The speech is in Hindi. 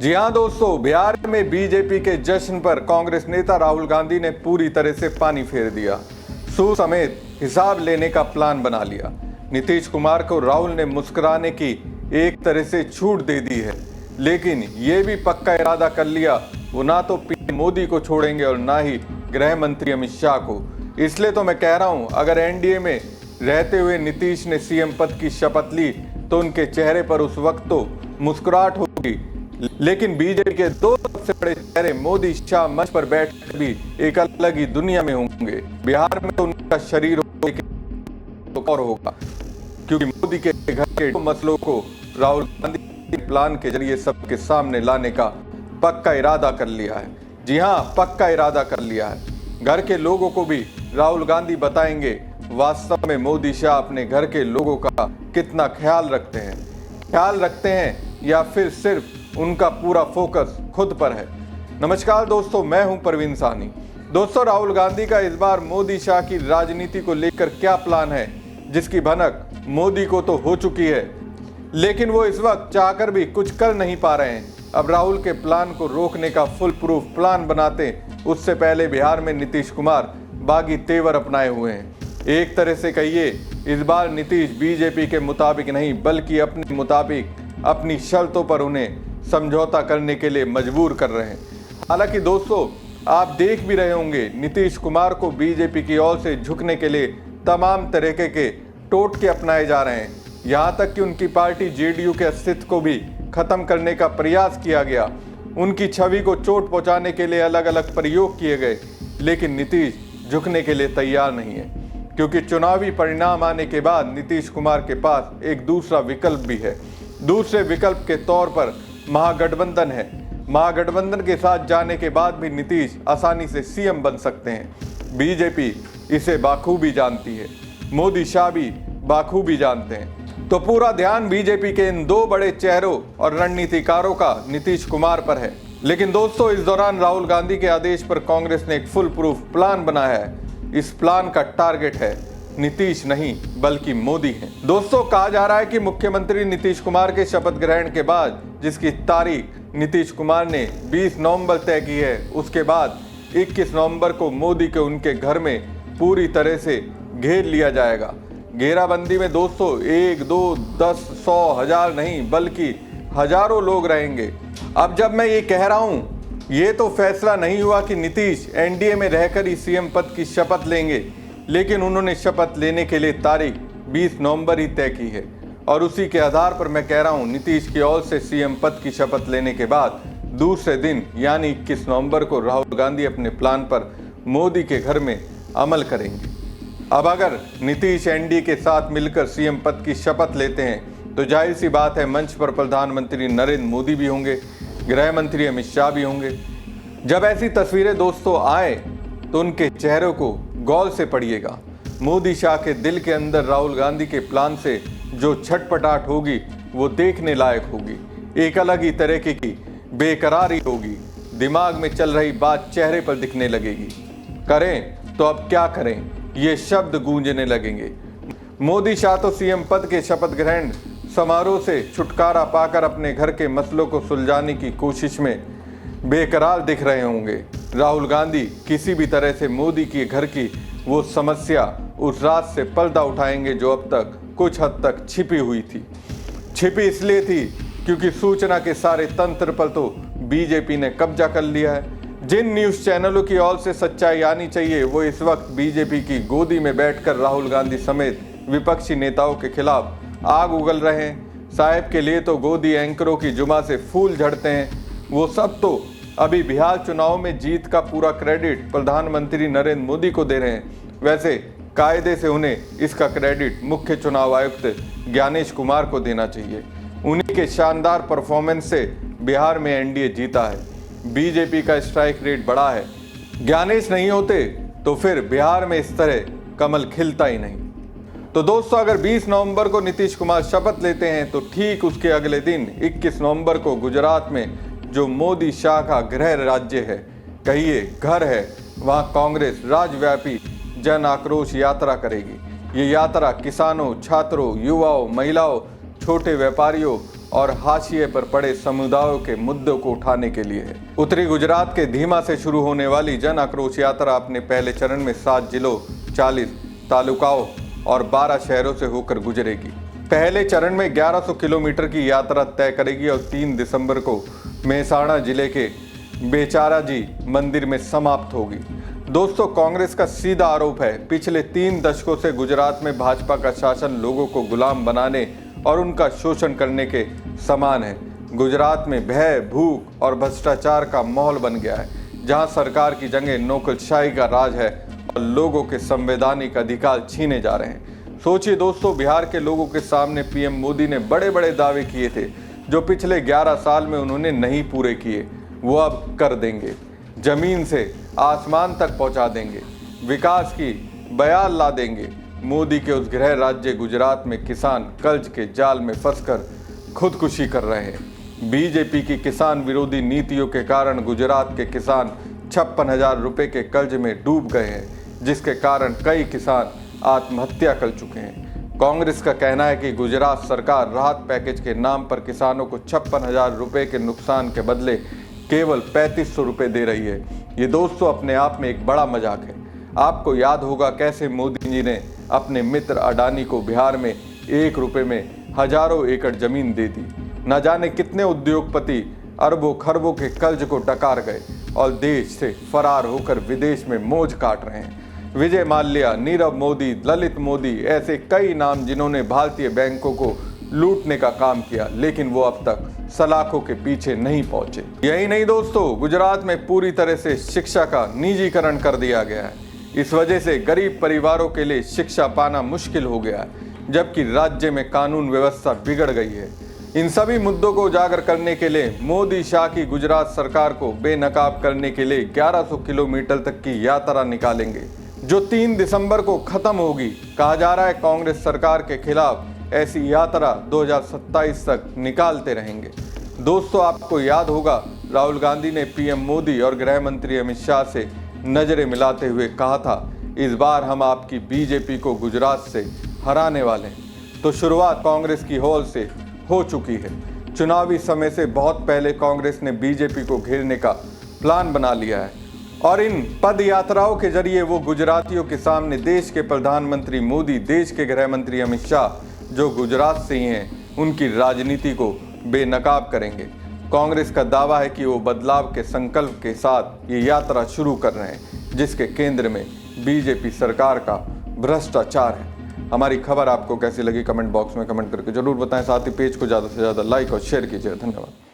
जी हां दोस्तों, बिहार में बीजेपी के जश्न पर कांग्रेस नेता राहुल गांधी ने पूरी तरह से पानी फेर दिया। सूद समेत हिसाब लेने का प्लान बना लिया। नीतीश कुमार को राहुल ने मुस्कुराने की एक तरह से छूट दे दी है, लेकिन ये भी पक्का इरादा कर लिया वो ना तो पीएम मोदी को छोड़ेंगे और ना ही गृह मंत्री अमित शाह को। इसलिए तो मैं कह रहा हूं, अगर एनडीए में रहते हुए नीतीश ने सीएम पद की शपथ ली तो उनके चेहरे पर उस वक्त तो मुस्कुराहट होगी, लेकिन बीजेपी के दो सबसे बड़े चेहरे मोदी शाह मंच पर बैठ भी एक अलग ही दुनिया में होंगे। बिहार में तो उनका शरीर तो और होगा, क्योंकि मोदी के घर के मसलों को राहुल गांधी के प्लान के जरिए सबके सामने लाने का पक्का इरादा कर लिया है। जी हाँ, पक्का इरादा कर लिया है। घर के लोगों को भी राहुल गांधी बताएंगे वास्तव में मोदी शाह अपने घर के लोगों का कितना ख्याल रखते हैं या फिर सिर्फ उनका पूरा फोकस खुद पर है। नमस्कार दोस्तों, मैं हूं परवीन साहनी। दोस्तों, राहुल गांधी का इस बार मोदी शाह की राजनीति को लेकर क्या प्लान है, जिसकी भनक मोदी को तो हो चुकी है, लेकिन वो इस वक्त चाहकर भी कुछ कर नहीं पा रहे हैं। अब राहुल के प्लान को रोकने का फुल प्रूफ प्लान बनाते उससे पहले बिहार में नीतीश कुमार बागी तेवर अपनाए हुए हैं। एक तरह से कहिए, इस बार नीतीश बीजेपी के मुताबिक नहीं बल्कि अपने मुताबिक अपनी शर्तों पर उन्हें समझौता करने के लिए मजबूर कर रहे हैं। हालांकि दोस्तों, आप देख भी रहे होंगे नीतीश कुमार को बीजेपी की ओर से झुकने के लिए तमाम तरीके के टोटके अपनाए जा रहे हैं। यहाँ तक कि उनकी पार्टी जेडीयू के अस्तित्व को भी खत्म करने का प्रयास किया गया। उनकी छवि को चोट पहुँचाने के लिए अलग अलग प्रयोग किए गए, लेकिन नीतीश झुकने के लिए तैयार नहीं है, क्योंकि चुनावी परिणाम आने के बाद नीतीश कुमार के पास एक दूसरा विकल्प भी है। दूसरे विकल्प के तौर पर महागठबंधन है। महागठबंधन के साथ जाने के बाद भी नीतीश आसानी से सीएम बन सकते हैं। बीजेपी इसे बाखूबी जानती है, मोदी शाह भी बाखूबी जानते हैं। तो पूरा ध्यान बीजेपी के इन दो बड़े चेहरों और रणनीतिकारों का नीतीश कुमार पर है। लेकिन दोस्तों, इस दौरान राहुल गांधी के आदेश पर कांग्रेस ने एक फुल प्रूफ प्लान बनाया है। इस प्लान का टारगेट है नीतीश नहीं बल्कि मोदी है। दोस्तों, कहा जा रहा है कि मुख्यमंत्री नीतीश कुमार के शपथ ग्रहण के बाद, जिसकी तारीख नीतीश कुमार ने 20 नवंबर तय की है, उसके बाद 21 नवंबर को मोदी के उनके घर में पूरी तरह से घेर लिया जाएगा। घेराबंदी में दोस्तों 1, 2, 10, 100, 1000 नहीं बल्कि हजारों लोग रहेंगे। अब जब मैं ये कह रहा हूँ, ये तो फैसला नहीं हुआ कि नीतीश एनडीए में रहकर ही सीएम पद की शपथ लेंगे, लेकिन उन्होंने शपथ लेने के लिए तारीख 20 नवंबर ही तय की है। और उसी के आधार पर मैं कह रहा हूं, नीतीश की ओर से सीएम पद की शपथ लेने के बाद दूसरे दिन यानी 21 नवंबर को राहुल गांधी अपने प्लान पर मोदी के घर में अमल करेंगे। अब अगर नीतीश एनडीए के साथ मिलकर सीएम पद की शपथ लेते हैं तो जाहिर सी बात है, मंच पर प्रधानमंत्री नरेंद्र मोदी भी होंगे, गृह मंत्री अमित शाह भी होंगे। जब ऐसी तस्वीरें दोस्तों आए तो उनके चेहरों को गौर से पढ़िएगा। मोदी शाह के दिल के अंदर राहुल गांधी के प्लान से जो छटपटाहट होगी वो देखने लायक होगी। एक अलग ही तरह की बेकरारी होगी। दिमाग में चल रही बात चेहरे पर दिखने लगेगी। करें तो अब क्या करें, ये शब्द गूंजने लगेंगे। मोदी शाह तो सीएम पद के शपथ ग्रहण समारोह से छुटकारा पाकर अपने घर के मसलों को सुलझाने की कोशिश में बेकरार दिख रहे होंगे। राहुल गांधी किसी भी तरह से मोदी के घर की वो समस्या उस रात से पर्दा उठाएंगे जो अब तक कुछ हद तक छिपी हुई थी। छिपी इसलिए थी क्योंकि सूचना के सारे तंत्र पर तो बीजेपी ने कब्जा कर लिया है। जिन न्यूज़ चैनलों की ओर से सच्चाई आनी चाहिए वो इस वक्त बीजेपी की गोदी में बैठकर राहुल गांधी समेत विपक्षी नेताओं के खिलाफ आग उगल रहे हैं। साहब के लिए तो गोदी एंकरों की जुमा से फूल झड़ते हैं। वो सब तो अभी बिहार चुनाव में जीत का पूरा क्रेडिट प्रधानमंत्री नरेंद्र मोदी को दे रहे हैं। वैसे कायदे से उन्हें इसका क्रेडिट मुख्य चुनाव आयुक्त ज्ञानेश कुमार को देना चाहिए। उन्हीं के शानदार परफॉर्मेंस से बिहार में एनडीए जीता है। बीजेपी का स्ट्राइक रेट बढ़ा है। ज्ञानेश नहीं होते तो फिर बिहार में इस तरह कमल खिलता ही नहीं। तो दोस्तों, अगर 20 नवंबर को नीतीश कुमार शपथ लेते हैं तो ठीक उसके अगले दिन 21 नवंबर को गुजरात में जो मोदी शाह का गृह राज्य है, कहिए घर है, वहां कांग्रेस राज्यव्यापी जन आक्रोश यात्रा करेगी। ये यात्रा किसानों, छात्रों, युवाओं, महिलाओं, छोटे व्यापारियों और हाशिए पर पड़े समुदायों के मुद्दों को उठाने के लिए है। उत्तरी गुजरात के धीमा से शुरू होने वाली जन आक्रोश यात्रा अपने पहले चरण में 7 जिलों, 40 तालुकाओं और 12 शहरों से होकर गुजरेगी। पहले चरण में 1100 किलोमीटर की यात्रा तय करेगी और 3 दिसंबर को मेहसाणा जिले के बेचाराजी मंदिर में समाप्त होगी। दोस्तों, कांग्रेस का सीधा आरोप है पिछले 3 दशकों से गुजरात में भाजपा का शासन लोगों को गुलाम बनाने और उनका शोषण करने के समान है। गुजरात में भय, भूख और भ्रष्टाचार का माहौल बन गया है, जहां सरकार की जगह नौकरशाही का राज है और लोगों के संवैधानिक अधिकार छीने जा रहे हैं। सोचिए दोस्तों, बिहार के लोगों के सामने पीएम मोदी ने बड़े बड़े दावे किए थे जो पिछले 11 साल में उन्होंने नहीं पूरे किए, वो अब कर देंगे। जमीन से आसमान तक पहुंचा देंगे, विकास की बयान ला देंगे। मोदी के उस गृह राज्य गुजरात में किसान कर्ज के जाल में फंसकर खुदकुशी कर रहे हैं। बीजेपी की किसान विरोधी नीतियों के कारण गुजरात के किसान 56,000 रुपए के कर्ज में डूब गए हैं, जिसके कारण कई किसान आत्महत्या कर चुके हैं। कांग्रेस का कहना है कि गुजरात सरकार राहत पैकेज के नाम पर किसानों को 56,000 रुपए के नुकसान के बदले केवल 3500 रुपए दे रही है। ये दोस्तों अपने आप में एक बड़ा मजाक है। आपको याद होगा कैसे मोदी जी ने अपने मित्र अडानी को बिहार में 1 रुपए में हजारों एकड़ जमीन दे दी। न जाने कितने उद्योगपति अरबों खरबों के कर्ज को डकार गए और देश से फरार होकर विदेश में मौज काट रहे हैं। विजय माल्या, नीरव मोदी, ललित मोदी, ऐसे कई नाम जिन्होंने भारतीय बैंकों को लूटने का काम किया, लेकिन वो अब तक सलाखों के पीछे नहीं पहुंचे। यही नहीं दोस्तों, गुजरात में पूरी तरह से शिक्षा का निजीकरण कर दिया गया है। इस वजह से गरीब परिवारों के लिए शिक्षा पाना मुश्किल हो गया है, जबकि राज्य में कानून व्यवस्था बिगड़ गई है। इन सभी मुद्दों को उजागर करने के लिए मोदी शाह की गुजरात सरकार को बेनकाब करने के लिए 1100 किलोमीटर तक की यात्रा निकालेंगे, जो 3 दिसंबर को खत्म होगी। कहा जा रहा है कांग्रेस सरकार के खिलाफ ऐसी यात्रा 2027 तक निकालते रहेंगे। दोस्तों, आपको याद होगा राहुल गांधी ने पीएम मोदी और गृह मंत्री अमित शाह से नजरें मिलाते हुए कहा था, इस बार हम आपकी बीजेपी को गुजरात से हराने वाले हैं। तो शुरुआत कांग्रेस की हॉल से हो चुकी है। चुनावी समय से बहुत पहले कांग्रेस ने बीजेपी को घेरने का प्लान बना लिया है और इन पद यात्राओं के जरिए वो गुजरातियों के सामने देश के प्रधानमंत्री मोदी, देश के गृह मंत्री अमित शाह जो गुजरात से ही हैं, उनकी राजनीति को बेनकाब करेंगे। कांग्रेस का दावा है कि वो बदलाव के संकल्प के साथ ये यात्रा शुरू कर रहे हैं, जिसके केंद्र में बीजेपी सरकार का भ्रष्टाचार है। हमारी खबर आपको कैसी लगी कमेंट बॉक्स में कमेंट करके जरूर बताएं। साथ ही पेज को ज़्यादा से ज़्यादा लाइक और शेयर कीजिए। धन्यवाद।